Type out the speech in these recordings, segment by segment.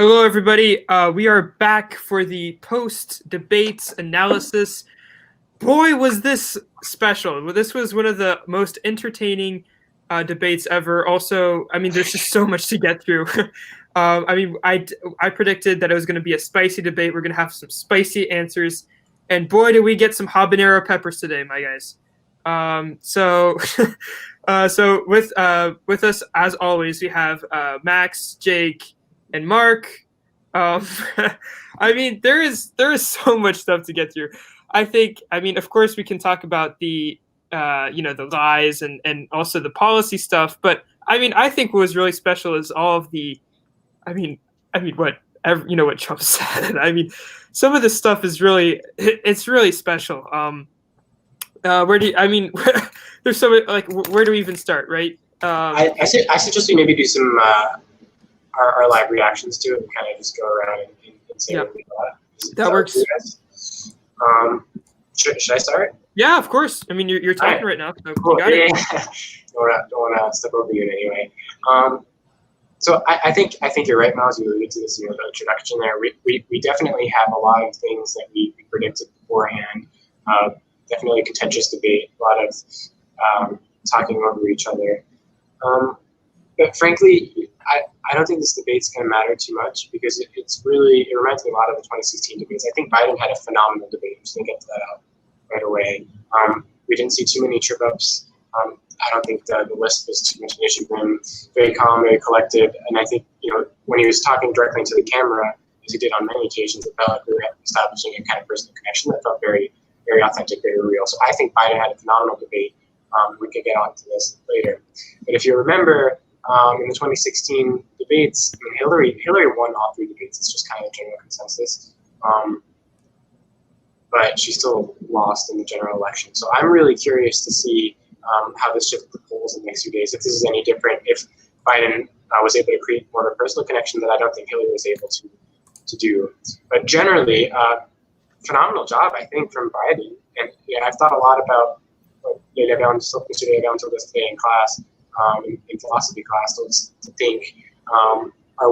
Hello, everybody. We are back for the post-debate analysis. Boy, was this special. Well, this was one of the most entertaining debates ever. Also, I mean, there's just so much to get through. I predicted that it was going to be a spicy debate. We're going to have some spicy answers. And boy, did we get some habanero peppers today, my guys. So with us, as always, we have Max, Jake, and Mark. Um, I mean, there is so much stuff to get through. Of course, we can talk about the the lies and also the policy stuff. But I think what was really special is all of the, what Trump said. Some of this stuff is it's really special. Where do you, there's so many, like, where do we even start, right? I suggest we maybe do some our live reactions to it and kind of just go around and say what we thought. That works. Should I start? Yeah, of course. I mean, you're talking right now. So cool. You got it. Don't want to step over you in any way. So I think you're right, Miles. You alluded to this in the introduction there. We definitely have a lot of things that we predicted beforehand. Definitely a contentious debate, a lot of talking over each other. But frankly, I don't think this debate's going to matter too much because it reminds me a lot of the 2016 debates. I think Biden had a phenomenal debate. I'm just going to get to that out right away. We didn't see too many trip-ups. I don't think the list was too much an issue for him. Very calm, very collected. And I think, when he was talking directly into the camera, as he did on many occasions, it felt like we were establishing a kind of personal connection that felt very, very authentic, very real. So I think Biden had a phenomenal debate. We could get onto this later. But if you remember, in the 2016 debates, Hillary won all three debates. It's just kind of a general consensus. But she still lost in the general election. So I'm really curious to see how this shifts the polls in the next few days. If this is any different, if Biden was able to create more of a personal connection that I don't think Hillary was able to do. But generally, phenomenal job, I think, from Biden. And I've thought a lot about Mr. Davion told us today in class, in philosophy class, to think, are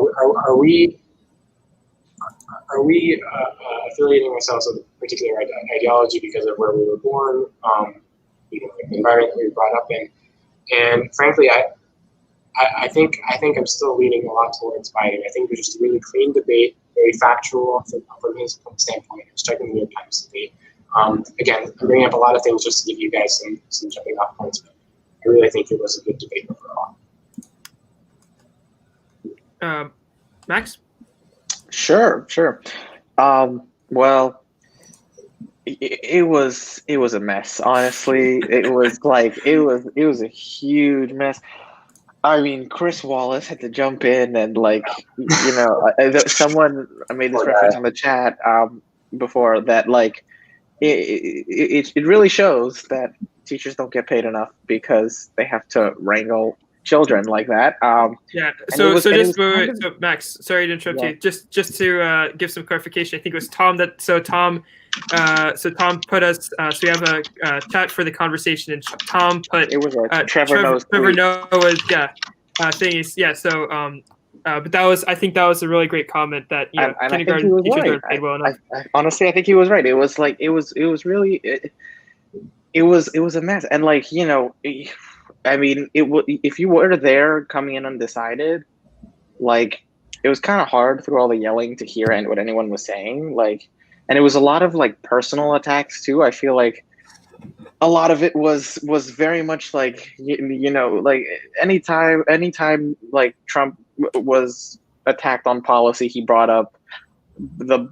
we affiliating ourselves with a particular ideology because of where we were born, the environment that we were brought up in? And frankly, I think I'm still leaning a lot towards Biden. I think it was just a really clean debate, very factual from his standpoint. It was checking the New York Times debate. Again, I'm bringing up a lot of things just to give you guys some jumping off points, but I really think it was a good debate overall. Max? Sure. Well, it was a mess. Honestly, it was a huge mess. I mean, Chris Wallace had to jump in and someone made this reference in the chat before that, it really shows that teachers don't get paid enough because they have to wrangle children like that. So Max, sorry to interrupt you. Just to give some clarification, I think it was Tom Tom put us. So we have a chat for the conversation, and Tom put it was Trevor Noah's thing is So but I think that was a really great comment that kindergarten teachers aren't paid well enough. Honestly, I think he was right. It was really it was a mess, and if you were there coming in undecided, it was kind of hard through all the yelling to hear what anyone was saying. And it was a lot of personal attacks too. I feel like a lot of it was very much anytime Trump was attacked on policy, he brought up Hunter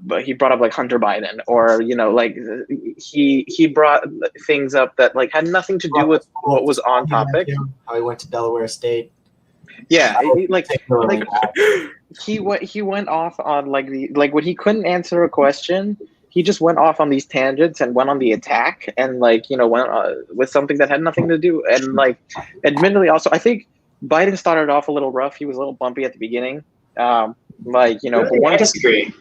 Biden, or he brought things up that had nothing to do with what was on topic. How he went to Delaware State. Yeah, he went off on when he couldn't answer a question, he just went off on these tangents and went on the attack and went with something that had nothing to do. And admittedly, also I think Biden started off a little rough. He was a little bumpy at the beginning. I disagree.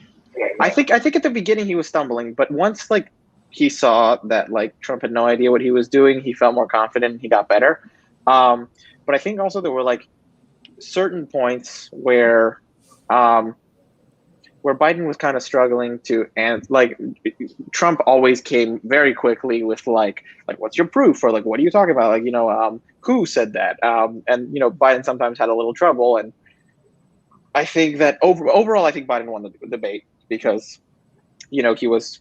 I think at the beginning he was stumbling, but once he saw that Trump had no idea what he was doing, he felt more confident and he got better. But I think also there were certain points where where Biden was kind of struggling to, and like Trump always came very quickly with like what's your proof, or like what are you talking about, like who said that, and Biden sometimes had a little trouble, and I think that overall I think Biden won the debate because he was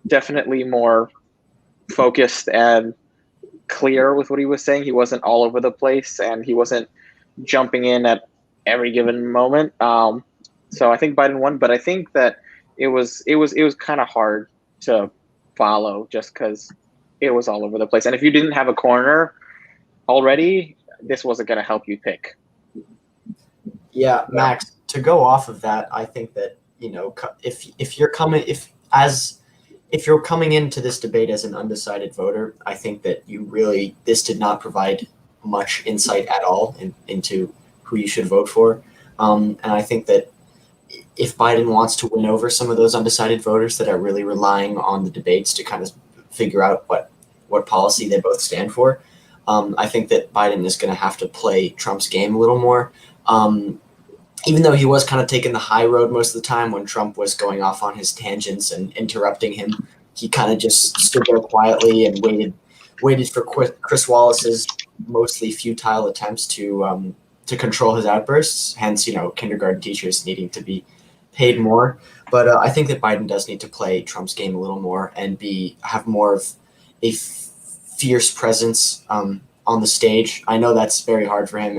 definitely more focused and clear with what he was saying. He wasn't all over the place, and he wasn't jumping in at every given moment. So I think Biden won, but I think that it was kind of hard to follow just because it was all over the place. And if you didn't have a corner already, this wasn't going to help you pick. Yeah, Max. To go off of that, I think that if you're coming into this debate as an undecided voter, I think that this did not provide much insight at all into who you should vote for. And I think that if Biden wants to win over some of those undecided voters that are really relying on the debates to kind of figure out what policy they both stand for, I think that Biden is going to have to play Trump's game a little more. Even though he was kind of taking the high road most of the time when Trump was going off on his tangents and interrupting him, he kind of just stood there quietly and waited for Chris Wallace's mostly futile attempts to control his outbursts. Hence, kindergarten teachers needing to be paid more. But I think that Biden does need to play Trump's game a little more and have more of a fierce presence on the stage. I know that's very hard for him.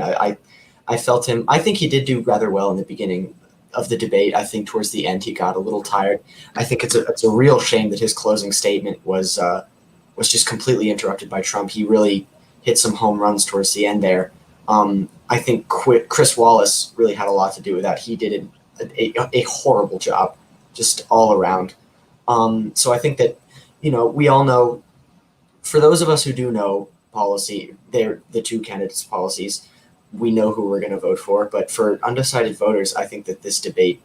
I felt him. I think he did do rather well in the beginning of the debate. I think towards the end he got a little tired. I think it's a real shame that his closing statement was just completely interrupted by Trump. He really hit some home runs towards the end there. I think Chris Wallace really had a lot to do with that. He did a horrible job, just all around. So I think that we all know, for those of us who do know policy, they're the two candidates' policies. We know who we're going to vote for, but for undecided voters, I think that this debate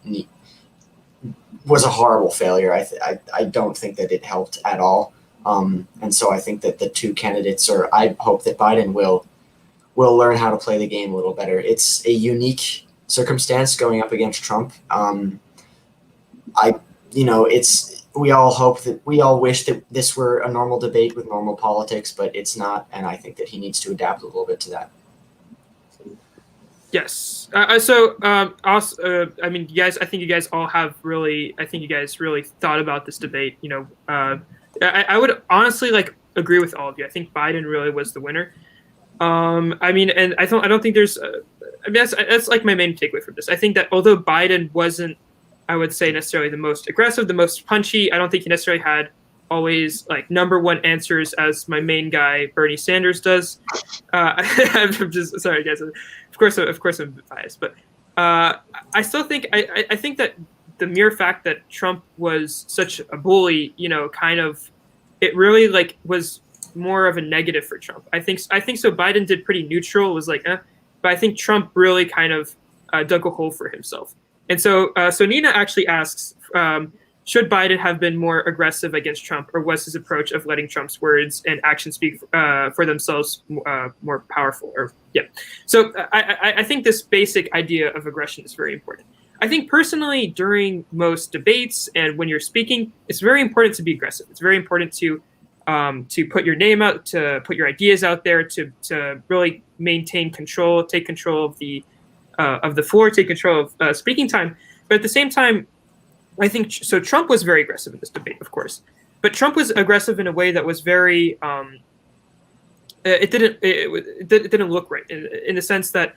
was a horrible failure. I don't think that it helped at all, and so I think that the two candidates, or I hope that Biden will learn how to play the game a little better. It's a unique circumstance going up against Trump. We all wish that this were a normal debate with normal politics, but it's not, and I think that he needs to adapt a little bit to that. Yes. Also, I mean, I think you guys all have really thought about this debate. I would honestly agree with all of you. I think Biden really was the winner. I mean, and I don't think there's. That's like my main takeaway from this. I think that although Biden wasn't, I would say, necessarily the most aggressive, the most punchy, I don't think he necessarily had always number one answers as my main guy Bernie Sanders does. I'm just sorry, guys. Of course, I'm biased, but I still think I think that the mere fact that Trump was such a bully, kind of, it really was more of a negative for Trump. I think so. Biden did pretty neutral. It was but I think Trump really kind of dug a hole for himself. And so Nina actually asks, should Biden have been more aggressive against Trump, or was his approach of letting Trump's words and actions speak for themselves more powerful? So I think this basic idea of aggression is very important. I think personally, during most debates and when you're speaking, it's very important to be aggressive. It's very important to put your name out, to put your ideas out there, to really maintain control, take control of the floor, take control of speaking time. But at the same time, I think so. Trump was very aggressive in this debate, of course, but Trump was aggressive in a way that was very. It didn't look right in the sense that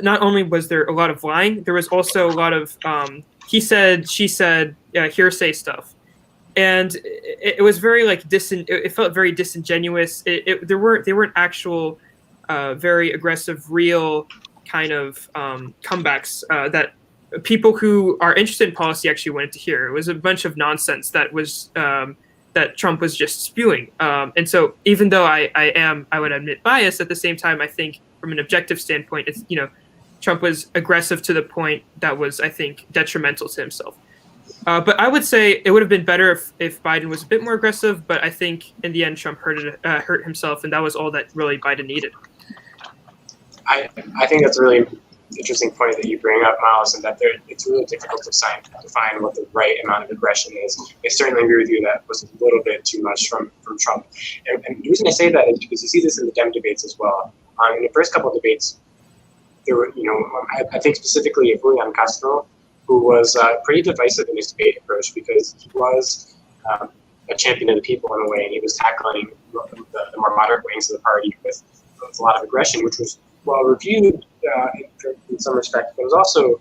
not only was there a lot of lying, there was also a lot of he said, she said, hearsay stuff, and it was very it felt very disingenuous. They weren't actual very aggressive, real kind of comebacks that people who are interested in policy actually wanted to hear. It was a bunch of nonsense that was that Trump was just spewing. And so even though I would admit bias, at the same time, I think from an objective standpoint, it's, Trump was aggressive to the point that was, I think, detrimental to himself. But I would say it would have been better if Biden was a bit more aggressive, but I think in the end, Trump hurt himself, and that was all that really Biden needed. I think that's a really interesting point that you bring up, Miles, and that it's really difficult to find what the right amount of aggression is. I certainly agree with you that was a little bit too much from Trump. And the reason I say that is because you see this in the Dem debates as well. In the first couple of debates, there were, I think specifically Julian Castro, who was pretty divisive in his debate approach because he was a champion of the people in a way, and he was tackling the more moderate wings of the party with a lot of aggression, which was well reviewed in some respects, but was also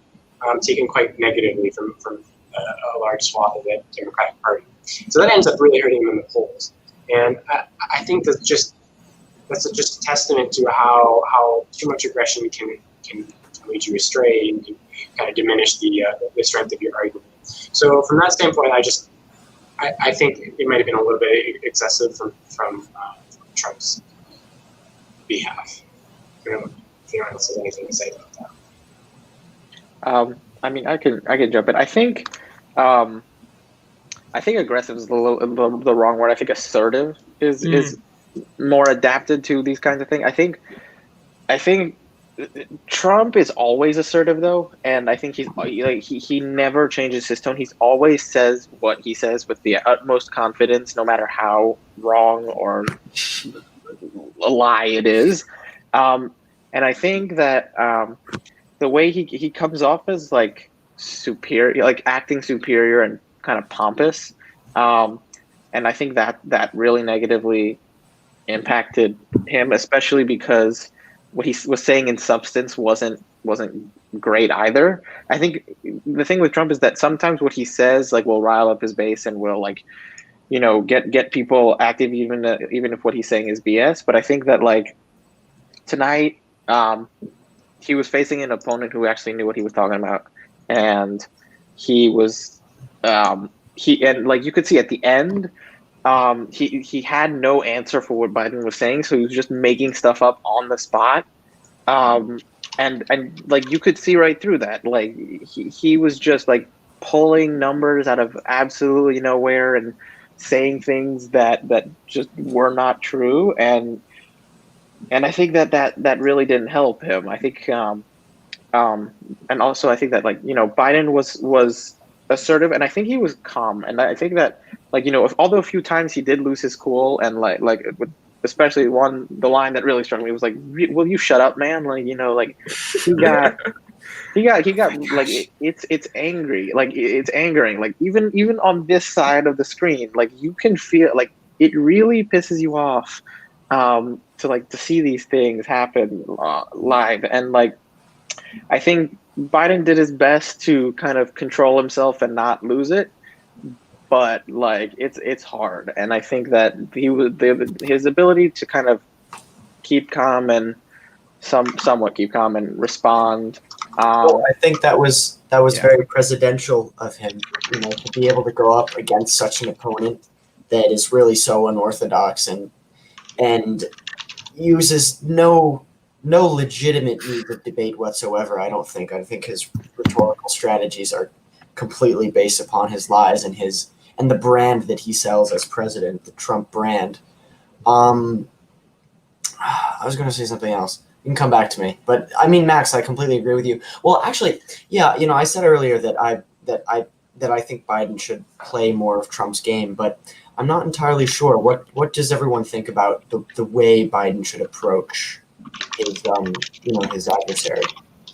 taken quite negatively from a large swath of the Democratic Party. So that ends up really hurting him in the polls. And I think that's just a testament to how too much aggression can lead you astray and can kind of diminish the strength of your argument. So from that standpoint, I think it might have been a little bit excessive from Trump's behalf. I don't know if anyone else has anything to say about that. I mean, I can jump in. I think aggressive is the wrong word. I think assertive is more adapted to these kinds of things. I think Trump is always assertive though, and I think he never changes his tone. He's always says what he says with the utmost confidence, no matter how wrong or a lie it is. And I think that the way he comes off as like superior, like acting superior and kind of pompous, and I think that really negatively impacted him, especially because what he was saying in substance wasn't great either. I think the thing with Trump is that sometimes what he says like will rile up his base and will like, get people active even if what he's saying is BS. But I think that like tonight, he was facing an opponent who actually knew what he was talking about, and he was and like you could see at the end, he had no answer for what Biden was saying, so he was just making stuff up on the spot, and like you could see right through that, like he was just like pulling numbers out of absolutely nowhere and saying things that just were not true, and I think that really didn't help him. I think, and also I think that like Biden was assertive, and I think he was calm, and I think that like although a few times he did lose his cool, and like especially the line that really struck me was like, "Will you shut up, man?" Like like he got like it's angry, like it's angering, like even on this side of the screen, like you can feel like it really pisses you off to see these things happen live, and like I think Biden did his best to kind of control himself and not lose it, but like it's hard, and I think that his ability to kind of keep calm and somewhat keep calm and respond. I think that was very presidential of him, to be able to go up against such an opponent that is really so unorthodox and uses no legitimate need of debate whatsoever. I think his rhetorical strategies are completely based upon his lies and the brand that he sells as president, the Trump brand. I was going to say something else. You can come back to me, but I mean, Max, I completely agree with you. Well, actually, yeah, I said earlier that I think Biden should play more of Trump's game, but I'm not entirely sure. What does everyone think about the way Biden should approach his his adversary?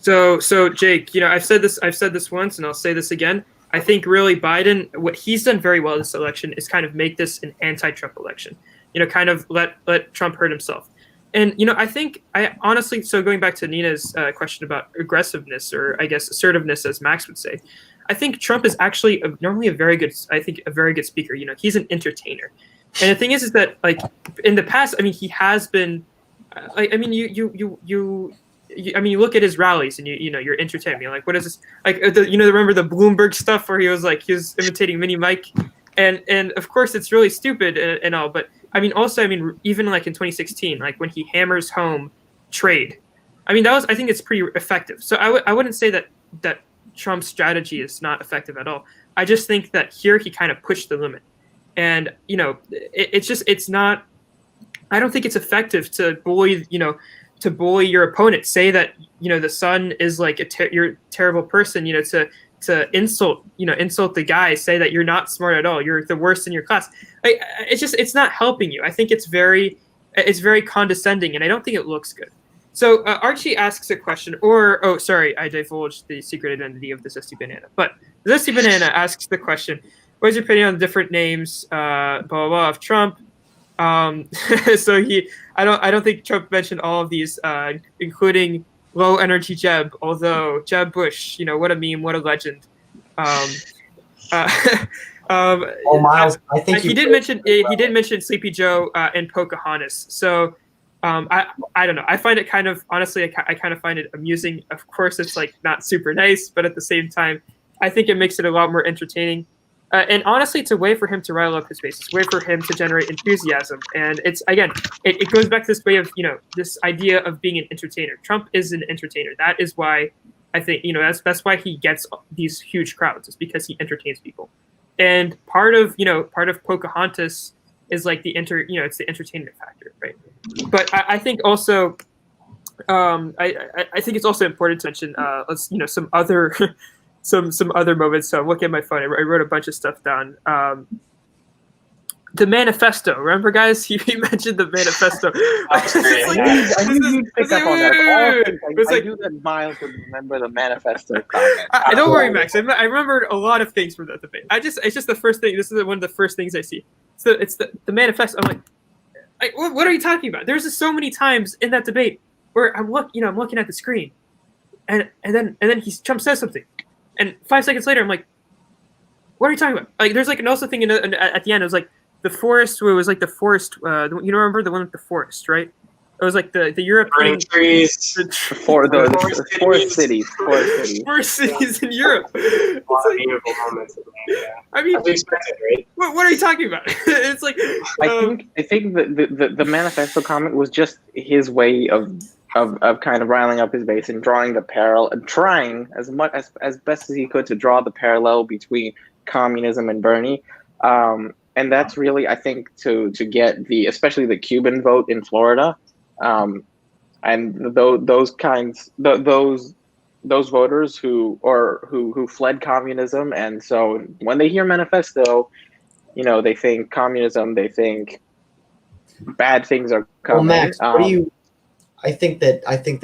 So Jake, I've said this once, and I'll say this again. I think really Biden, what he's done very well this election is kind of make this an anti-Trump election. Kind of let Trump hurt himself. And I honestly, so going back to Nina's question about aggressiveness, or I guess assertiveness, as Max would say, I think Trump is actually normally a very good speaker. He's an entertainer, and the thing is that like in the past, I mean, he has been. You look at his rallies and you're entertained. You're like, what is this? Like remember the Bloomberg stuff where he was imitating Mini Mike, and of course it's really stupid and all, but. Even like in 2016, like when he hammers home trade, I think it's pretty effective. So I wouldn't say that Trump's strategy is not effective at all. I just think that here he kind of pushed the limit, and it's not. I don't think it's effective to bully, to to bully your opponent, say that the sun is like you're a terrible person, to insult the guy, say that you're not smart at all, you're the worst in your class. It's not helping you. I think it's very condescending, and I don't think it looks good. So Archie asks a question, oh, sorry, I divulged the secret identity of the Zesty Banana. But the Zesty Banana asks the question, what is your opinion on the different names, blah, blah, blah, of Trump? So I don't think Trump mentioned all of these, including low energy Jeb, although Jeb Bush, what a meme, what a legend. Well, Miles, I think he did mention Sleepy Joe and Pocahontas. So I don't know. I find it kind of, honestly, I kind of find it amusing. Of course, it's like not super nice, but at the same time, I think it makes it a lot more entertaining. And honestly, it's a way for him to rile up his base. It's a way for him to generate enthusiasm. And it's, again, it goes back to this way of, this idea of being an entertainer. Trump is an entertainer. That is why I think, that's why he gets these huge crowds. It's because he entertains people. And part of Pocahontas is like it's the entertainment factor, right? But I think also, I think it's also important to mention, some other some other moments. So I'm looking at my phone. I wrote a bunch of stuff down. The manifesto. Remember, guys? He mentioned the manifesto. I knew you'd pick up on that. I knew that Miles would remember the manifesto comment. Don't worry, Max. I remembered a lot of things from that debate. It's just the first thing. This is one of the first things I see. So it's the manifesto. I'm like, what are you talking about? There's just so many times in that debate where I'm looking at the screen, and then Trump says something, and 5 seconds later I'm like, what are you talking about? Like, there's like also thing at the end. It was like the forest. Where it was like the forest. Remember the one with the forest, right? It was like the European trees. Forest cities. Forest cities in Europe. Beautiful moments. I mean, as expected, right? What are you talking about? It's like I think the manifesto comment was just his way of kind of riling up his base and drawing the parallel, and trying as best as he could to draw the parallel between communism and Bernie. And that's really, I think, to get especially the Cuban vote in Florida. And those voters who fled communism, and so when they hear manifesto, they think communism, they think bad things are coming. Well, Max, I think that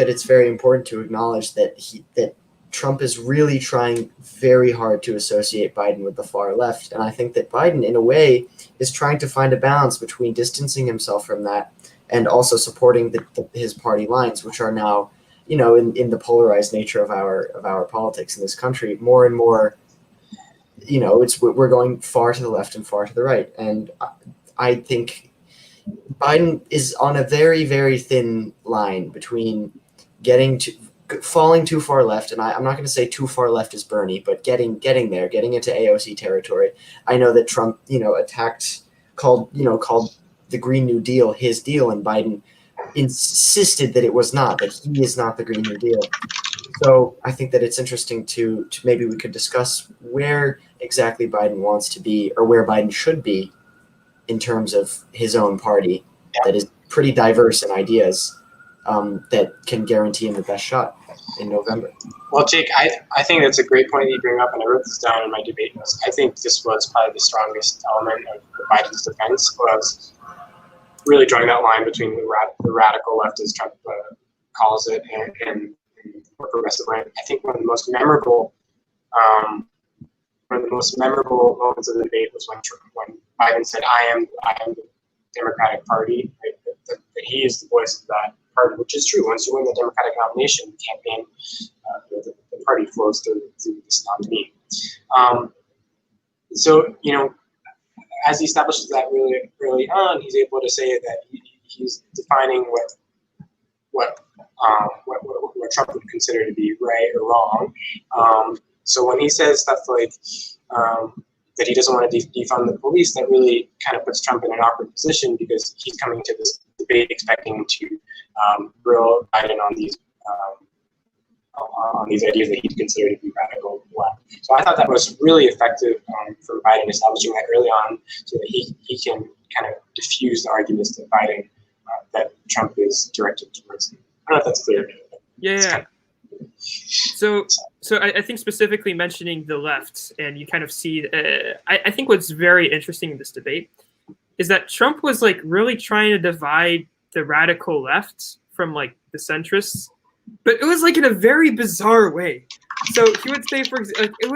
it's very important to acknowledge that Trump is really trying very hard to associate Biden with the far left, and I think that Biden, in a way, is trying to find a balance between distancing himself from that and also supporting his party lines, which are now, in the polarized nature of our politics in this country, more and more, we're going far to the left and far to the right. And I think Biden is on a very, very thin line between falling too far left, and I'm not going to say too far left is Bernie, but getting there, getting into AOC territory. I know that Trump, called the Green New Deal his deal, and Biden insisted that it was not, that he is not the Green New Deal. So I think that it's interesting to maybe we could discuss where exactly Biden wants to be, or where Biden should be in terms of his own party that is pretty diverse in ideas, that can guarantee him the best shot in November. Well, Jake, I think that's a great point that you bring up, and I wrote this down in my debate notes. I think this was probably the strongest element of Biden's defense, was really drawing that line between the radical left, as Trump calls it, and the progressive right. I think one of the most memorable moments of the debate was when Biden said, "I am the Democratic Party," right? That he is the voice of that party, which is true. Once you win the Democratic nomination, the campaign, the party flows through this nominee. So, as he establishes that really early on, he's able to say that he's defining what Trump would consider to be right or wrong. So when he says stuff like that he doesn't want to defund the police, that really kind of puts Trump in an awkward position, because he's coming to this debate expecting to grill Biden on these ideas that he'd consider to be radical left. So I thought that was really effective for Biden, establishing that early on, so that he can kind of diffuse the arguments that Trump is directed towards. I don't know if that's clear. Yeah. So I think specifically mentioning the left, and you kind of see, I think what's very interesting in this debate is that Trump was like really trying to divide the radical left from like the centrists, but it was like in a very bizarre way. So he would say, for example, like, it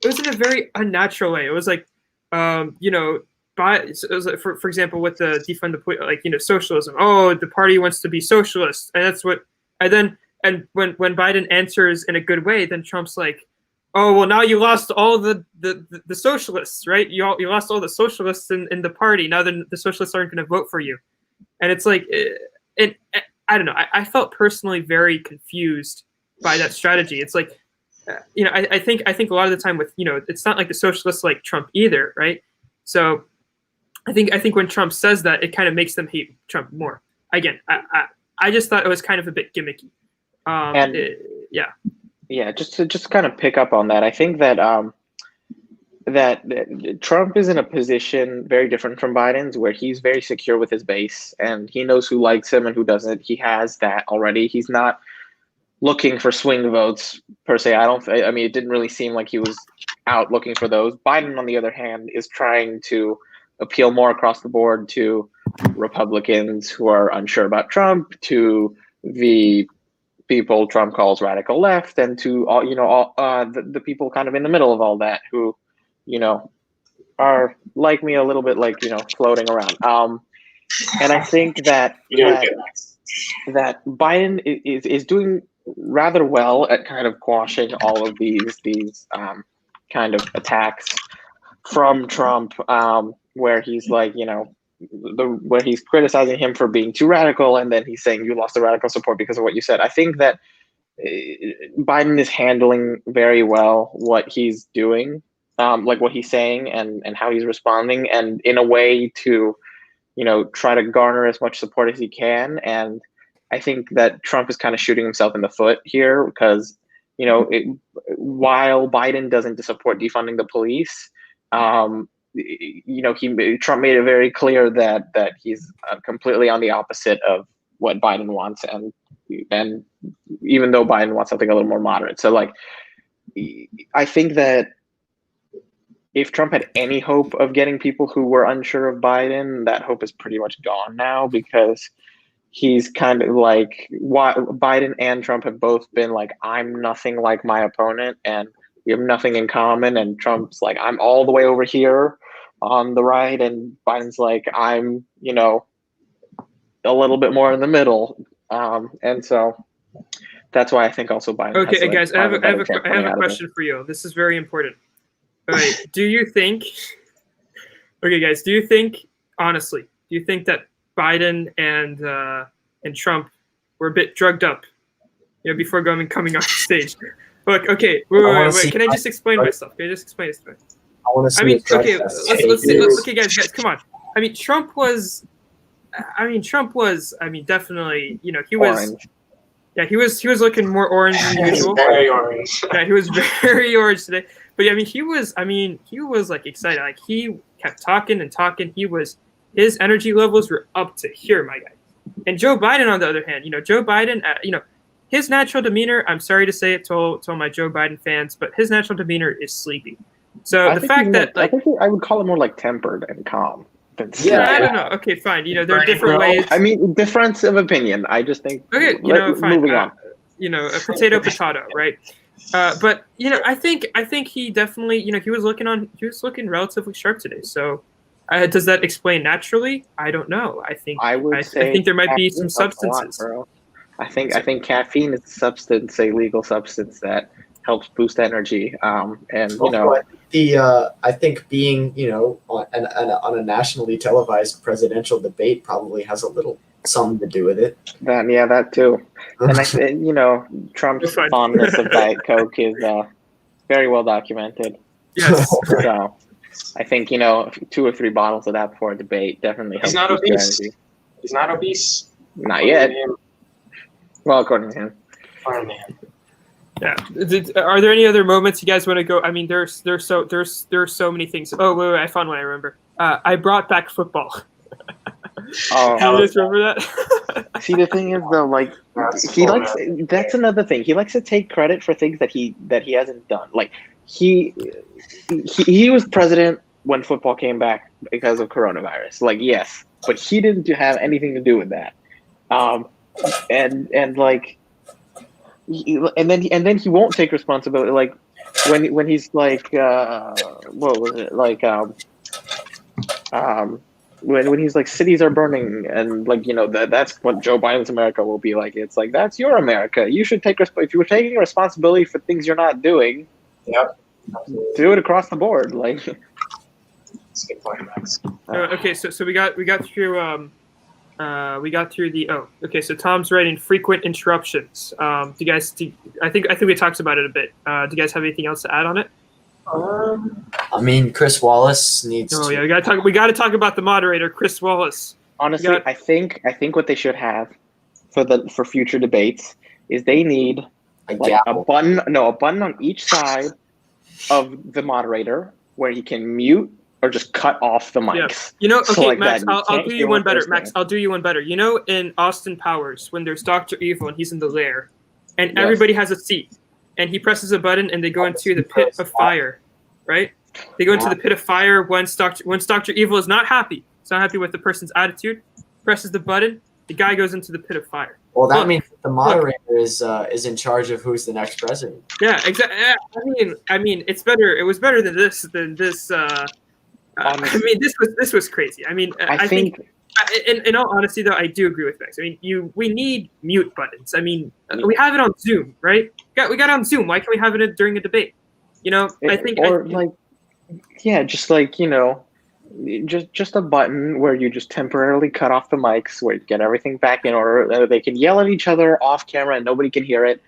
was in a very unnatural way. It was like, you know, it was like, for example, with the defund the police, like, you know, socialism. Oh, the party wants to be socialist, and that's what. And when Biden answers in a good way, then Trump's like, oh, well, now you lost all the socialists, right? You lost all the socialists in the party. Now the socialists aren't going to vote for you. And it's like, I don't know. I felt personally very confused by that strategy. It's like, you know, I think a lot of the time with, you know, it's not like the socialists like Trump either, right? So I think when Trump says that, it kind of makes them hate Trump more. Again, I just thought it was kind of a bit gimmicky. Yeah, just to kind of pick up on that, I think that that Trump is in a position very different from Biden's, where he's very secure with his base and he knows who likes him and who doesn't. He has that already. He's not looking for swing votes per se. I mean, it didn't really seem like he was out looking for those. Biden, on the other hand, is trying to appeal more across the board to Republicans who are unsure about Trump, to the people Trump calls radical left, and to all, you know, the people kind of in the middle of all that who, you know, are like me a little bit, like, you know, floating around. And I think that Biden is doing rather well at kind of quashing all of these kind of attacks from Trump, where he's like, you know, where he's criticizing him for being too radical, and then he's saying you lost the radical support because of what you said. I think that Biden is handling very well what he's doing, like what he's saying and how he's responding, and in a way to, you know, try to garner as much support as he can. And I think that Trump is kind of shooting himself in the foot here because, you know, while Biden doesn't support defunding the police, you know, Trump made it very clear that he's completely on the opposite of what Biden wants, and even though Biden wants something a little more moderate. So, like, I think that if Trump had any hope of getting people who were unsure of Biden, that hope is pretty much gone now, because he's kind of like, Biden and Trump have both been like, I'm nothing like my opponent, and we have nothing in common. And Trump's like, I'm all the way over here on the right, and Biden's like, I'm, you know, a little bit more in the middle. And so that's why I think also Biden. Okay, has, guys, I have a question for you. This is very important. All right, do you think? Okay, guys, do you think, honestly, do you think that Biden and Trump were a bit drugged up, you know, before coming on stage? Look, okay, wait. Can I just explain myself? Can I just explain this to me? I mean, okay, let's okay, guys, come on. I mean, Trump was, definitely, you know, he was, orange. Yeah, he was looking more orange than usual. Very orange. Yeah, he was very orange today. But yeah, he was like excited. Like, he kept talking and talking. His energy levels were up to here, my guy. And Joe Biden, on the other hand, you know, Joe Biden, you know, his natural demeanor, I'm sorry to say it to all my Joe Biden fans, but his natural demeanor is sleepy. So the fact that, like, I think I would call it more like tempered and calm. Yeah, I don't know. Okay, fine. You know, there are different ways. I mean, difference of opinion. I just think. Okay, you know, fine. Moving on. You know, a potato, right? But you know, I think he definitely, you know, he was looking relatively sharp today. So, does that explain naturally? I don't know. I think there might be some substances. I think caffeine is a legal substance that helps boost energy. And you know, I think being, you know, on a nationally televised presidential debate probably has a little something to do with it. That too. And you know, Trump's fondness of Diet Coke is very well documented. Yes. So I think, you know, 2 or 3 bottles of that before a debate definitely helps. He's not obese. He's not obese. Not yet. Well, according to him. Fine, man. Yeah. Are there any other moments you guys want to go? I mean, there's so many things. Oh, wait, I found one. I remember. I brought back football. You just remember that? See, the thing is though, like he likes. That's another thing. He likes to take credit for things that he hasn't done. Like he was president when football came back because of coronavirus. Like yes, but he didn't have anything to do with that. And like, and then he won't take responsibility. Like when he's like, what was it like? When he's like cities are burning and like that's what Joe Biden's America will be like. It's like that's your America. You should take if you were taking responsibility for things you're not doing. Yep. Do it across the board. Like. That's a good point, Max. Okay, so we got through the okay. So Tom's writing frequent interruptions. Do you guys? I think we talked about it a bit. Do you guys have anything else to add on it? I mean, Chris Wallace needs. Oh yeah, we got to talk about the moderator, Chris Wallace. Honestly, I think what they should have for future debates is they need a button on each side of the moderator where he can mute or just cut off the mics. Yeah. Okay, like Max, I'll do you one better. Max, I'll do you one better. In Austin Powers, when there's Dr. Evil and he's in the lair, and everybody has a seat, and he presses a button and they go into the pit of fire, right? They go into the pit of fire once Dr. Evil is not happy. He's not happy with the person's attitude. Presses the button, the guy goes into the pit of fire. Well, that means the moderator is in charge of who's the next president. Yeah, exactly. I mean, it's better. It was better than this. I mean, this was crazy. I mean, I think in all honesty, though, I do agree with Max. I mean, we need mute buttons. I mean, we have it on Zoom, right? We got it on Zoom. Why can't we have it during a debate? Just a button where you just temporarily cut off the mics, where you get everything back in order. They can yell at each other off camera and nobody can hear it.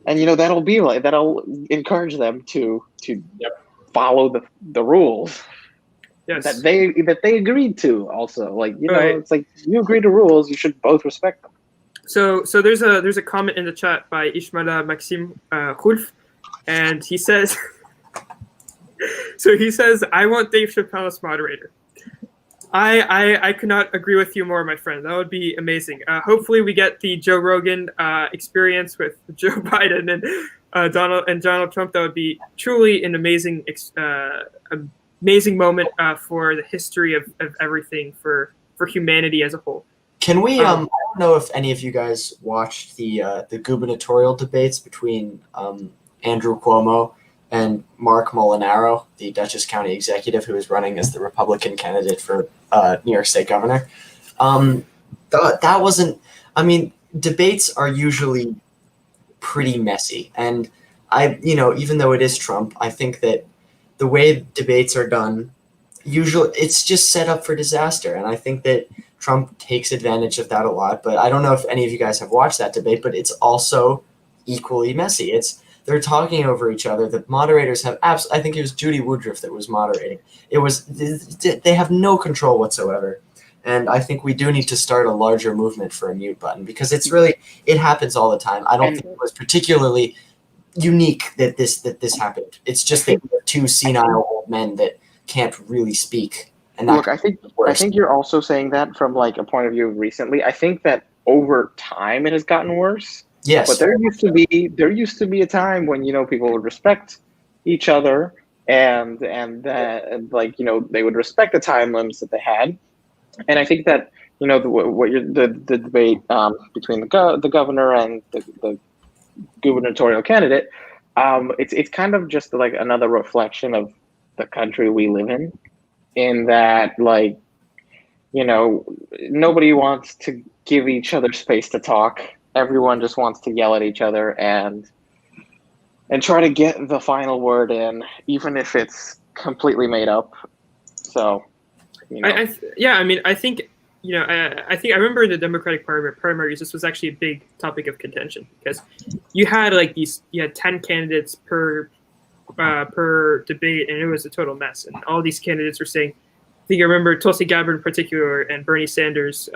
And that'll encourage them to follow the rules. Yes. That they agreed to. Also, it's like you agree to rules, you should both respect them. So there's a comment in the chat by Ishmael Maxime Khulf, and he says, I want Dave Chappelle as moderator. I could not agree with you more, my friend. That would be amazing. Hopefully we get the Joe Rogan experience with Joe Biden and Donald Trump. That would be truly an amazing moment for the history of everything for humanity as a whole. Can we? I don't know if any of you guys watched the gubernatorial debates between Andrew Cuomo and Mark Molinaro, the Dutchess County executive who is running as the Republican candidate for New York State governor. That wasn't. I mean, debates are usually pretty messy, and even though it is Trump, I think that the way debates are done, usually it's just set up for disaster, and I think that Trump takes advantage of that a lot. But I don't know if any of you guys have watched that debate, but it's also equally messy. They're talking over each other. The moderators have I think it was Judy Woodruff that was moderating. They have no control whatsoever. And I think we do need to start a larger movement for a mute button, because it happens all the time. I don't think it was particularly unique that this happened. It's just that we have two senile old men that can't really speak. And look, I think you're also saying that from like a point of view of recently. I think that over time it has gotten worse. Yes, but there used to be a time when people would respect each other and they would respect the time limits that they had. And I think that the debate between the governor and the gubernatorial candidate, it's kind of just like another reflection of the country we live in that nobody wants to give each other space to talk. Everyone just wants to yell at each other and try to get the final word in, even if it's completely made up. So, I think I remember in the Democratic primaries, this was actually a big topic of contention, because you had 10 candidates per debate, and it was a total mess. And all these candidates were saying, I think I remember Tulsi Gabbard in particular and Bernie Sanders,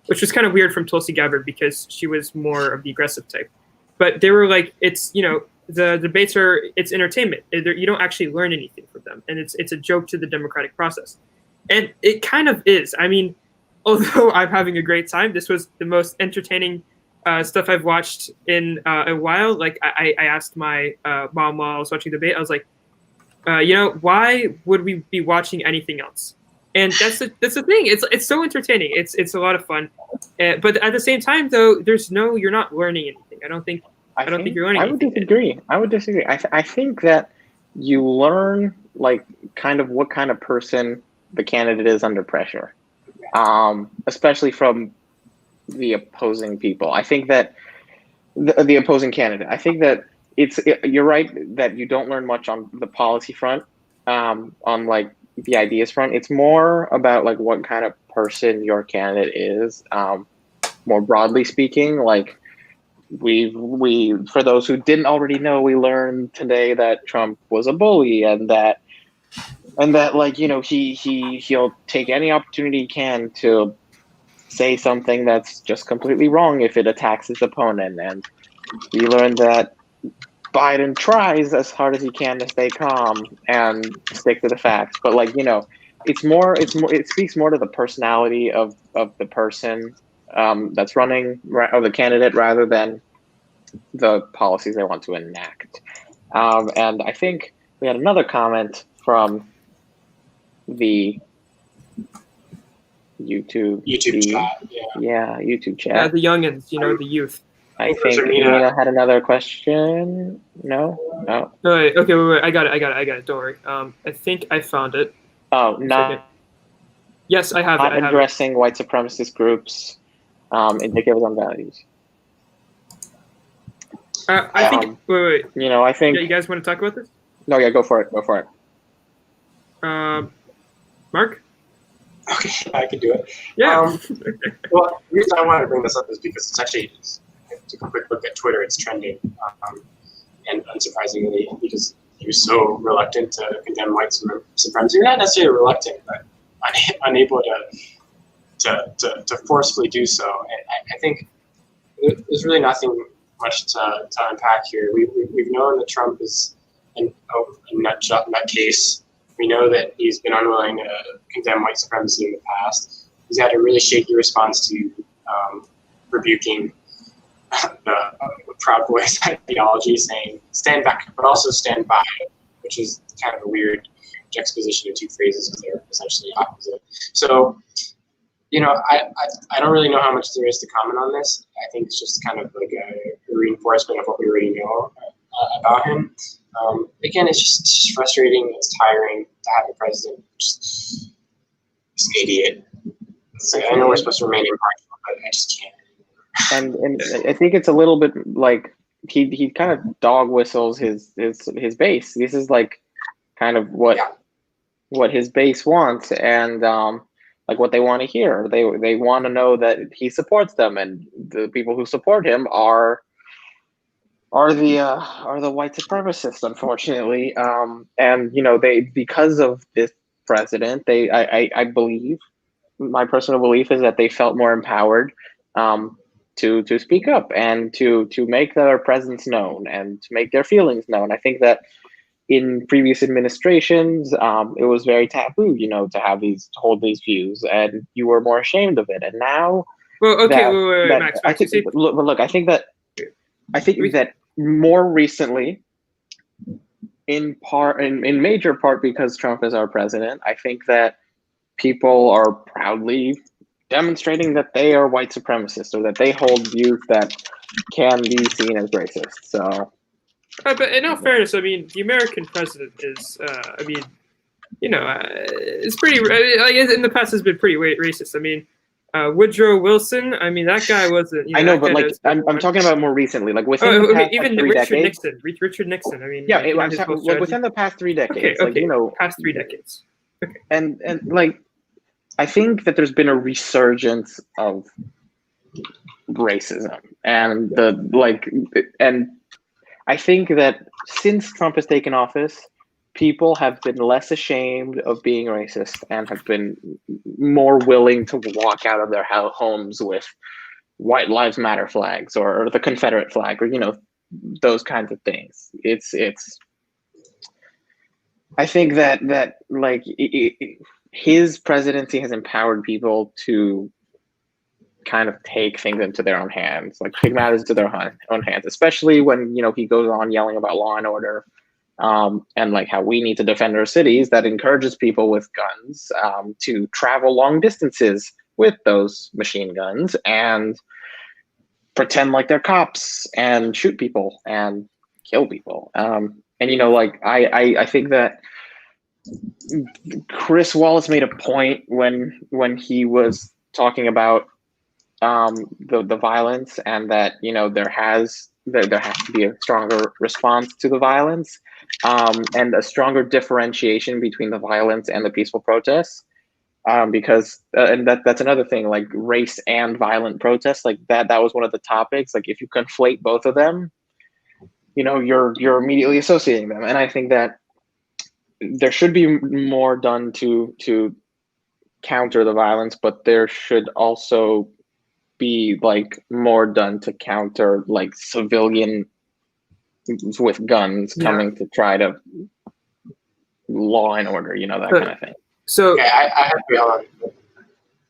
which was kind of weird from Tulsi Gabbard because she was more of the aggressive type. But they were like, the debates it's entertainment. You don't actually learn anything from them, and it's a joke to the democratic process. And it kind of is. I mean, although I'm having a great time, this was the most entertaining stuff I've watched in a while. Like I asked my mom while I was watching the debate, I was like, why would we be watching anything else? And that's the thing. It's so entertaining. It's a lot of fun, but at the same time, though, you're not learning anything. I don't think you're learning. I would disagree. I think that you learn like kind of what kind of person the candidate is under pressure, especially from the opposing people. I think that the opposing candidate. I think that you're right that you don't learn much on the policy front, on like the ideas front. It's more about like what kind of person your candidate is, more broadly speaking. Like we for those who didn't already know, we learned today that Trump was a bully, and that like, you know, he'll take any opportunity he can to say something that's just completely wrong if it attacks his opponent. And we learned that Biden tries as hard as he can to stay calm and stick to the facts. But like, you know, it speaks more to the personality of the person that's running, or the candidate, rather than the policies they want to enact. And I think we had another comment from the YouTube chat. Yeah, YouTube chat. Yeah, the youngins, the youth. I think Mina had another question. No. Okay, wait. I got it. Don't worry. I think I found it. Oh, not. Yes, I have it. Not addressing white supremacist groups, indicators on values. I think. Wait. You know, I think. Yeah, you guys want to talk about this? No, yeah, go for it. Mark? Okay, I can do it. Yeah. Well, the reason I wanted to bring this up is because it's actually, I took a quick look at Twitter, it's trending. And unsurprisingly, because he was so reluctant to condemn white supremacy, not necessarily reluctant, but unable to forcefully do so. And I think there's really nothing much to unpack here. We've known that Trump is a nutcase. We know that he's been unwilling to condemn white supremacy in the past. He's had a really shaky response to rebuking the Proud Boys ideology, saying stand back, but also stand by, which is kind of a weird juxtaposition of two phrases because they're essentially opposite. So, I don't really know how much there is to comment on this. I think it's just kind of like a reinforcement of what we already know about him. Again, it's just frustrating. It's tiring to have a president just an idiot. I know we're supposed to remain impartial, but I just can't. And I think it's a little bit like he kind of dog whistles his base. This is like kind of what his base wants, and like what they want to hear. They want to know that he supports them, and the people who support him are the white supremacists, unfortunately. And they, because of this president, I believe, my personal belief is that they felt more empowered to speak up and to make their presence known and to make their feelings known. I think that in previous administrations, it was very taboo, to hold these views, and you were more ashamed of it. And now, well, okay, wait, Max. I think that more recently, in major part because Trump is our president, I think that people are proudly demonstrating that they are white supremacists, or that they hold views that can be seen as racist. So, but in all fairness, I mean, the American president is, it's pretty. In the past, has been pretty racist. I mean, Woodrow Wilson. I mean, that guy wasn't. I know, but like I'm talking about more recently, like within the past, even like, Richard decades. Nixon. Richard Nixon. I mean, like within the past 3 decades. Okay, like, past 3 decades. Okay. And like, I think that there's been a resurgence of racism, and and I think that since Trump has taken office, people have been less ashamed of being racist and have been more willing to walk out of their homes with White Lives Matter flags or the Confederate flag, or those kinds of things. It's I think that like his presidency has empowered people to kind of take things into their own hands, like take matters into their own hands, especially when he goes on yelling about law and order, and like how we need to defend our cities. That encourages people with guns to travel long distances with those machine guns and pretend like they're cops and shoot people and kill people. And like I think that Chris Wallace made a point when he was talking about the violence, and that there has to be a stronger response to the violence, and a stronger differentiation between the violence and the peaceful protests, because and that's another thing, like race and violent protests, like that was one of the topics. Like if you conflate both of them, you're immediately associating them. And I think that there should be more done to counter the violence, but there should also be like more done to counter like civilian with guns coming to try to law and order, that kind of thing. So okay, I have to be on.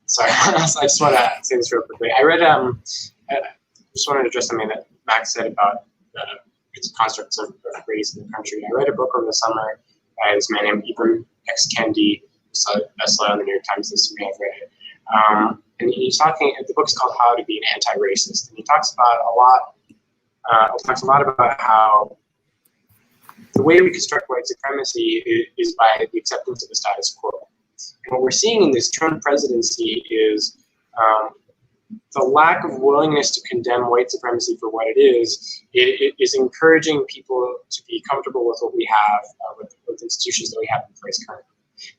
Sorry, I just want to say this real quickly. I read I just wanted to address something that Max said about the constructs of race in the country. I read a book over the summer by this man named Ibram X. Kendi, who's a bestseller on the New York Times. This may have read it. And he's talking. The book's called "How to Be an Anti-Racist," and he talks about a lot about how the way we construct white supremacy is by the acceptance of the status quo. And what we're seeing in this Trump presidency is the lack of willingness to condemn white supremacy for what it is. It is encouraging people to be comfortable with what we have, with institutions that we have in place currently.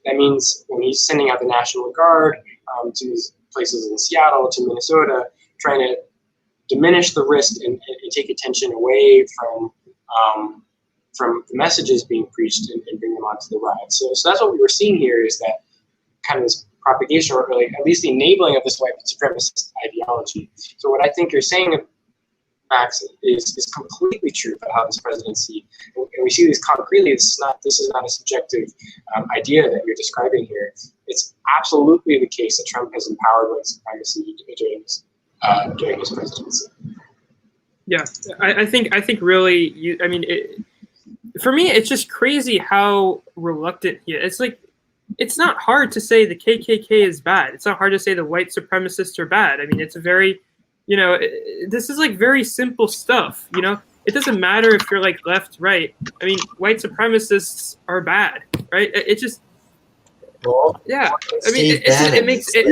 That means when he's sending out the National Guard to these places in Seattle, to Minnesota, trying to diminish the risk and take attention away from the messages being preached and bring them onto the right. So that's what we were seeing here, is that kind of this propagation, or at least the enabling of this white supremacist ideology. So what I think you're saying, Max, is completely true about how this presidency, and we see this concretely. This is not a subjective idea that you're describing here. It's absolutely the case that Trump has empowered white supremacy during his presidency. yeah, I think really, for me, it's just crazy how reluctant he is. It's like, it's not hard to say the KKK is bad. It's not hard to say the white supremacists are bad. I mean, it's a very, this is like very simple stuff. It doesn't matter if you're like left, right. I mean, white supremacists are bad, right? It just, yeah. I mean, it makes it.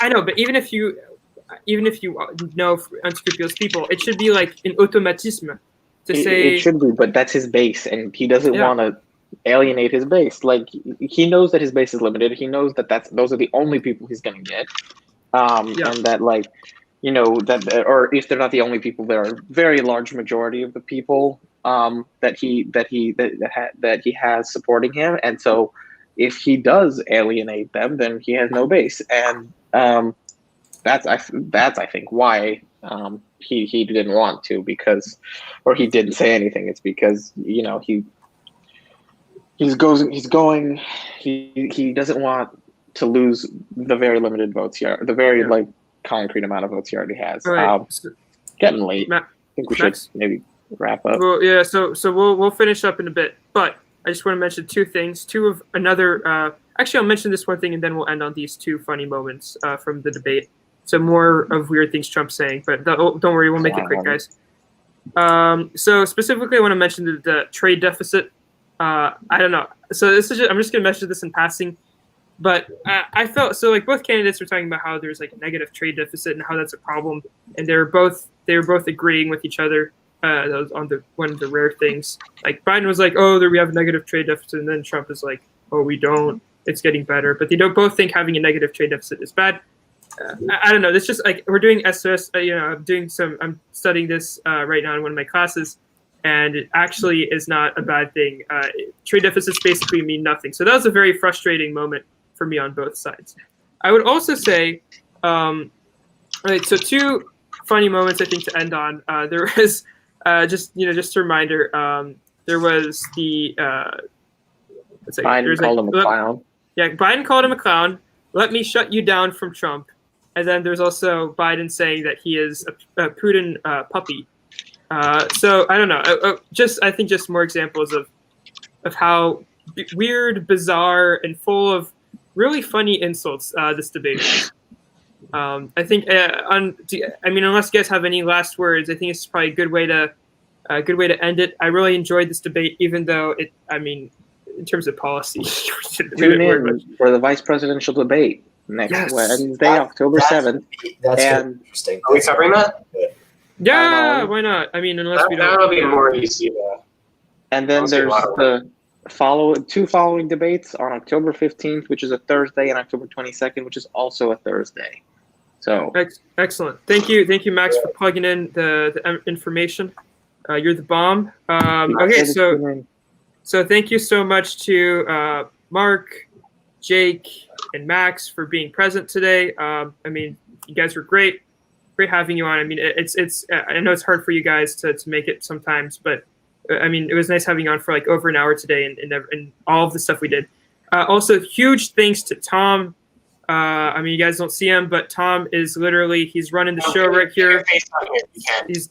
I know, but even if you know unscrupulous people, it should be like an automatisme to say it should be. But that's his base, and he doesn't want to alienate his base. Like, he knows that his base is limited. He knows that those are the only people he's going to get, and that, like, that, or if they're not the only people, there are a very large majority of the people that he has supporting him. And so if he does alienate them, then he has no base. And that's I think why he didn't want to, or he didn't say anything. It's because he doesn't want to lose the very limited votes here, the very concrete amount of votes he already has. Right. Getting late. I think we should maybe wrap up. Well, yeah. So we'll finish up in a bit, but I just want to mention two things. Actually, I'll mention this one thing, and then we'll end on these two funny moments from the debate. So more of weird things Trump's saying, but don't worry, we'll make it quick, guys. So specifically, I want to mention the trade deficit. I don't know. So I'm just going to mention this in passing, but I felt so like both candidates were talking about how there's like a negative trade deficit and how that's a problem, and they were both agreeing with each other. That was one of the rare things. Like Biden was like, "Oh, we have a negative trade deficit," and then Trump is like, "Oh, we don't. It's getting better." But they don't both think having a negative trade deficit is bad. I don't know. It's just like we're doing SOS. I'm studying this right now in one of my classes, and it actually is not a bad thing. Trade deficits basically mean nothing. So that was a very frustrating moment for me on both sides. I would also say, right, so two funny moments I think to end on. There was just a reminder. There was the Biden called him a clown. Yeah, Biden called him a clown. Let me shut you down from Trump. and then there's also Biden saying that he is a Putin puppy. So I don't know. I think just more examples of how weird, bizarre, and full of really funny insults this debate was. I think unless you guys have any last words, I think it's probably a good way to end it. I really enjoyed this debate, even though in terms of policy, Tune in for the vice presidential debate next Wednesday, October 7th. That's And interesting. Are we covering that? Yeah, why not? I mean, unless we don't. That'll be more easy to. And then there's the two following debates on October 15th, which is a Thursday, and October 22nd, which is also a Thursday. So Excellent. Thank you, Max, for plugging in the information. You're the bomb. Okay, so thank you so much to Mark, Jake, and Max for being present today. You guys were great. Great having you on. I mean, it's I know it's hard for you guys to make it sometimes, but it was nice having you on for like over an hour today and all of the stuff we did. Also, huge thanks to Tom. You guys don't see him, but Tom is he's running the show right here. He's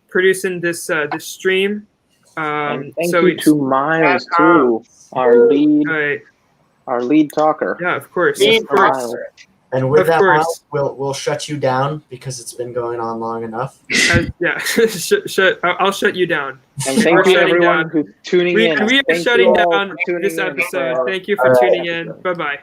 producing this stream. And thank you to Miles too, our lead talker. Yeah, of course. And with that, Miles, we'll shut you down because it's been going on long enough. I'll shut you down. And thank you everyone who's tuning in. We are shutting down this episode. Thank you for tuning in. Bye-bye.